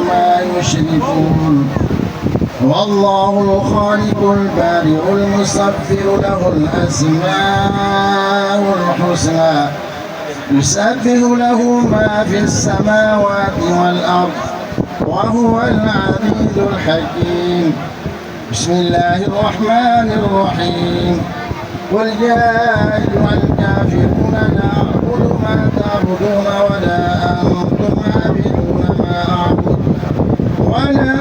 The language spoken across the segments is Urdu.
عما يشركون هو الله الخالق البارئ المصور له الأسماء الحسنى يسبح له ما في السماوات والأرض وهو العزيز الحكيم. بسم الله الرحمن الرحيم. قل يا أيها الكافرون لا أعبد ما تعبدون ولا أنتم عابدون ما أعبد ولا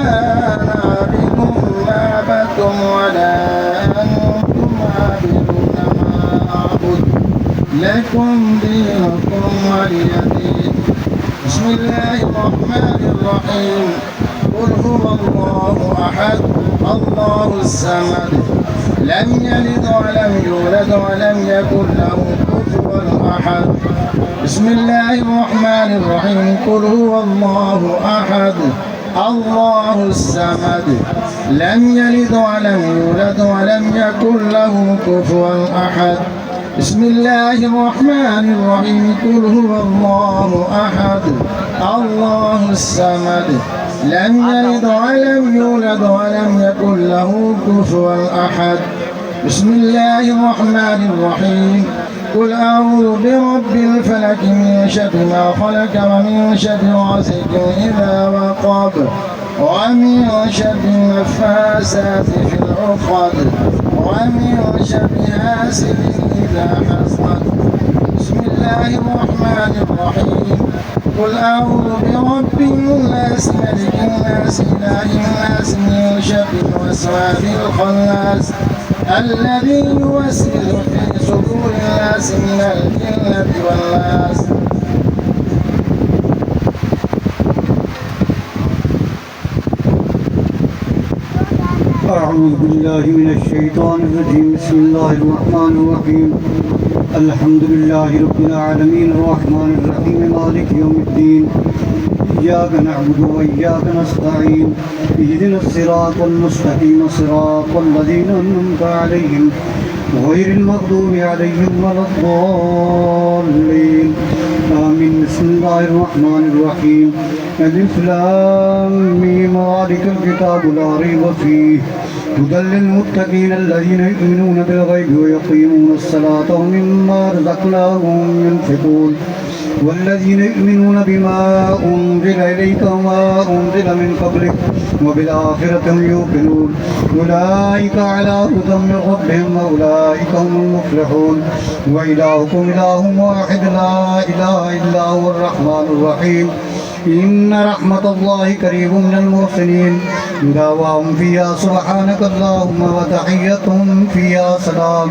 أنا عابد ما عبدتم ولا أنتم عابدون ما أعبد لكم دينكم ولي دين. بسم الله الرحمن الرحيم. قل هو الله أحد الله الصمد لم يلد ولم يولد ولم يكن له كفوا أحد. بسم الله الرحمن الرحيم. قل هو الله أحد الله الصمد لم يلد ولم يولد ولم يكن له كفوا أحد. بسم الله الرحمن الرحيم. قل هو الله أحد الله الصمد لم يلد ولم يولد ولم يكن له كفوا أحد. بسم الله الرحمن الرحيم. قل أعوذ برب الفلك من شر ما خلق ومن شر غاسق إذا وقب ومن شر النفاثات في العقد ومن شر حاسد إذا حسد. بسم الله الرحمن الرحيم. قل أعوذ برب الناس ملك الناس إله الناس من شر الوسواس الخناس الذي يوسوس في صدور الناس من الجنة والناس. أعوذ بالله من الشيطان الرجيم. بسم الله الرحمن الرحيم. الحمد لله رب العالمين الرحمن الرحيم مالك يوم الدين. إياك نعبد وإياك نستعين. اهدنا الصراط المستقيم صراط الذين أنعمت عليهم غير المغضوب عليهم ولا الضالين آمين. بسم الله الرحمن الرحيم. ألف لام ميم ذلك الكتاب لا ريب فيه هدى للمتقين الذين يؤمنون بالغيب ويقيمون الصلاة ومما رزقناهم ينفقون والذين يؤمنون بما أنزل إليك وما أنزل من قبلك وبالآخرة هم يوقنون أولئك على هدى من ربهم وأولئك هم المفلحون. وإلهكم إله واحد لا إله إلا هو الرحمن الرحيم. إن رحمة الله قريب من المحسنين. دعواهم فيها سبحانك اللهم وتحيتهم فيها سلام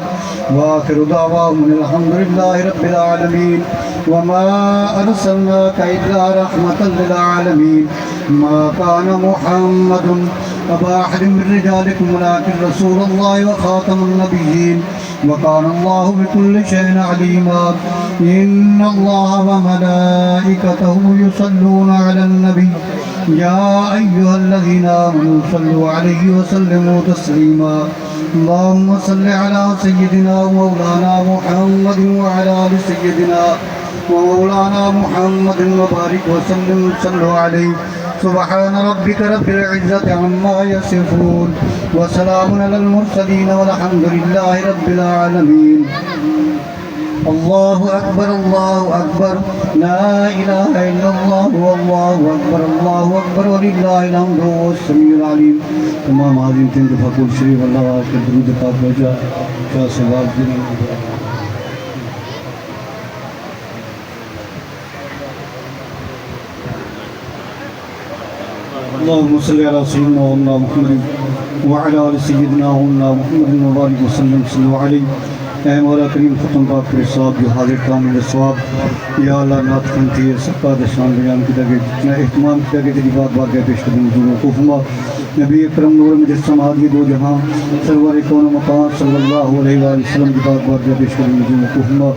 وآخر دعواهم الحمد لله رب العالمين. وما أرسلناك إلا رحمة للعالمين. ما كان محمد أبا أحد من رجالكم ولكن رسول الله وخاتم النبيين وكان الله بكل شيء عليما. إن الله وملائكته يصلون على النبي يا أيها الذين آمنوا صلوا عليه وسلموا تسليما. اللهم صل على سيدنا ومولانا محمد وعلى آل سيدنا ومولانا محمد وبارك وسلم صلوا عليه. سبحان ربك رب العزة عما يصفون وسلام على المرسلين والحمد لله رب العالمين. الله أكبر الله أكبر لا إله إلا الله والله أكبر الله أكبر ولله الحمد وهو السميع العليم. تمام عظيم تین دفعہ قول شریف اللہ کے درود پاک بھیجا کیا ثواب دیں. اللهم صل على سيدنا ومولانا محمد وعلى آل سيدنا ومولانا محمد وبارك وسلم صلوا عليه. اے مولا کریم ختم پاک کے صاحب جو حاضر کامل ثواب یا اللہ نعت خنتی سکا دشان بیان کی دگے جتنا اہتمام کی دگے تیری بات بات پیش کرنے جو وقوفما نبی اکرم نور مجسم آدھی دو جہاں سرور کون مقام صلی اللہ علیہ وآلہ وسلم کی بات بات پیش کرنے جو وقوفما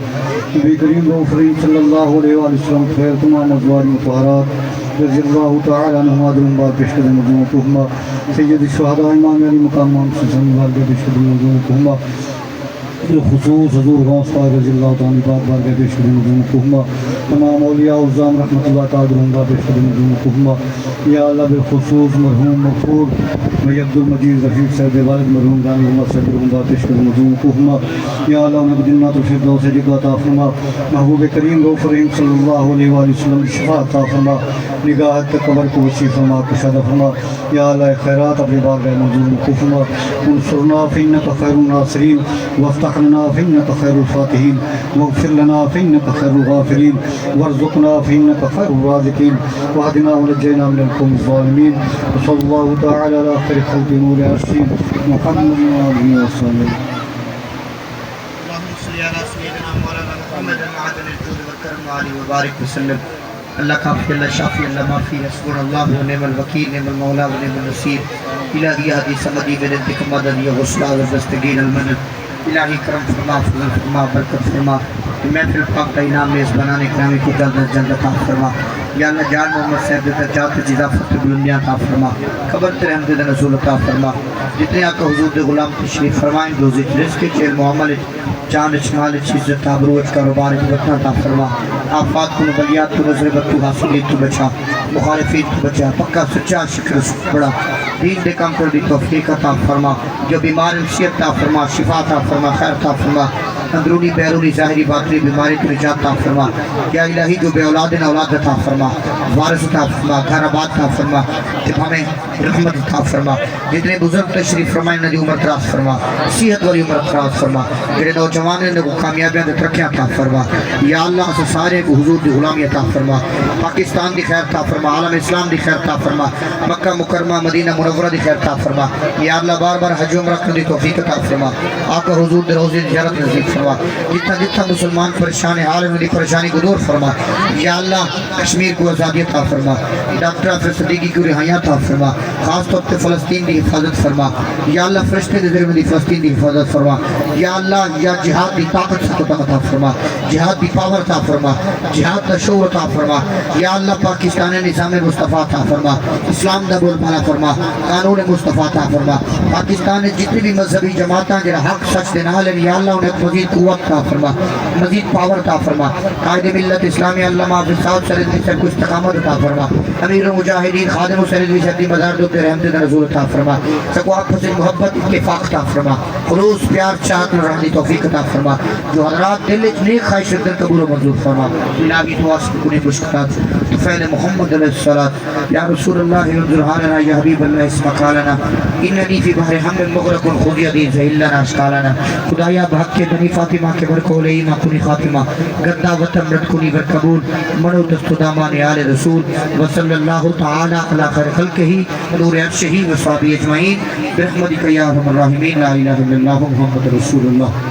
نبی کریم غفرین صلی اللہ علیہ وآلہ وسلم خیر تمام ازواج مطہرات رضی اللہ تعالی عنہ آدم بات پیش کرنے جو وقوفما سید الشہداء امام علی مقام محمد صلی اللہ علیہ وآلہ پیش کرنے جو وقوفما خصوص حضور غوث پاک رضی اللہ تعالی بات بات پیش کرنے جو وقوفما تمام اولیاء الزام رحمۃ اللہ تعالی علیہ بشر مجموعہ یا اللہ بالخصوص مرحوم مغفور میت المجید رفیق صاحب والد مرحوم دان محمد صاحب اللہ بشر مجموعہ یا اللہ انہیں جنات الفردوس جگہ عطا فرما محبوب کریم رؤوف رحیم صلی اللہ علیہ وآلہ وسلم شفاء عطا فرما نگاہت قبر کو وسیع فرما کشادہ فرما یا اللہ خیرات اپنی بارگاہ منظور فرما انصرنا فإنک خیر الناصرین وافتح لنا فإنک خیر الفاتحین واغفر لنا فإنک خیر الغافرین وارزقنا فإنک خیر الرازقین واهدنا ونجینا من القوم الظالمین وصلی اللہ تعالی علی خیر خلق نور عرشی محمد وآلہ وسلم. اللهم صل على سيدنا مولانا محمد معدن الجود والكرم وعلي وبارك وسلم. اللہ کافی اللہ شافی اللہ معافی حسبنا اللہ ونعم الوکیل نعم المولا ونعم النصیر. الہی ہادی سمدی بلندک مدد یا غسلا والدستگین المدد. الہی کرم فرما فضل فرما برکت فرما محفل پاک کا انعام میز بنانے کرامی کو جلد از جلد عطا فرما. یا اللہ جان محمد صاحب درجات اضافت بلندیاں عطا فرما. قبر تیرے حمد نزول عطا فرما. جتنے آقا حضور دے غلام تشریف فرمائیں دوزت رزق چیل معاملت جان اچمال چیزت آبروت کاروبار وطن عطا فرما. آفات کو نبلیات کو نظر بطو حاصلی تو بچا مخالفین تو بچا پکا سچا شکر بڑا دین دے کام کر دی توفیق عطا فرما. جو بیمار نصیحت عطا فرما شفا عطا فرما خیر عطا فرما اندرونی بیرونی ظاہری باطنی بیماری کی نجات عطا فرما. یا الہی جو بے اولاد اولاد عطا فرما وارث عطا فرما گھر آباد عطا فرما ہمیں رحمت عطا فرما. جتنے بزرگ تشریف فرمائیں ندی عمر دراز فرما صحت والی عمر دراز فرما. جڑے نوجوان نے کو کامیابیاں دے ترقیاں عطا فرما. یا اللہ سے سارے کو حضور دی غلامی عطا فرما. پاکستان دی خیر عطا فرما عالم اسلام دی خیر عطا فرما مکہ مکرمہ مدینہ منورہ دی خیر عطا فرما. یا اللہ بار بار حج عمرہ کرنے دی توفیق عطا فرما. آقا حضور دے روزے دی زیارت نصیب فرما. جتنا جتنا مسلمان پریشان ہے عالم دی پریشانی کو دور فرما. یا اللہ کشمیر کو آزادی عطا فرما. ڈاکٹر حافظ صدیقی کو رہائی عطا فرما. خاص طور پہ فلسطین دی حفاظت فرما. یا اللہ فرشتے دے ذریعے فلسطین دی حفاظت فرما. یا اللہ یا جہاد دی طاقت سے عطا فرما. جہاد دی پاور عطا فرما. جہاد دا شعور عطا فرما. یا اللہ پاکستان نظام مصطفیٰ عطا فرما. اسلام دا بول بالا فرما. قانون مصطفیٰ عطا فرما. پاکستان نے جتنی بھی مذہبی جماعتاں جڑا حق سچ دے نال یا اللہ انہیں مزید قوت عطا فرما مزید پاور عطا فرما. قائد ملت اسلامی علامہ حافظ صاحب سرد بھی سب کو استقامت عطا فرما. امیر المجاہدین خادم سرد بھی سب مزار دو تیرے حمد رسول عطا فرما. سکو آپس محبت اتفاق عطا فرما. خلوص پیار چاہت اور رحمت توفیق عطا فرما. جو حضرات دل نیک خواہش رکھتے ہیں قبول و منظور فرما. الہی تو واسط کنی مشکلات طفیل محمد علیہ الصلاة یا رسول اللہ انظر حالنا یا حبیب اللہ اسمق حالنا اننی فی بحر حمد مغرق خود یدین زہلنا اشکالنا. خدایا بحق کے بنی فاطمہ کے برکول ایمہ کنی خاتمہ گندہ وطن رد کنی برقبول منو دست دامان آل رسول وصلی اللہ تعالی علی خیر خلقہی نور عرشہی وصحابی اجمعین برحمتک یا ارحم الراحمین لا الہ الا اللہ محمد رسول اللہ.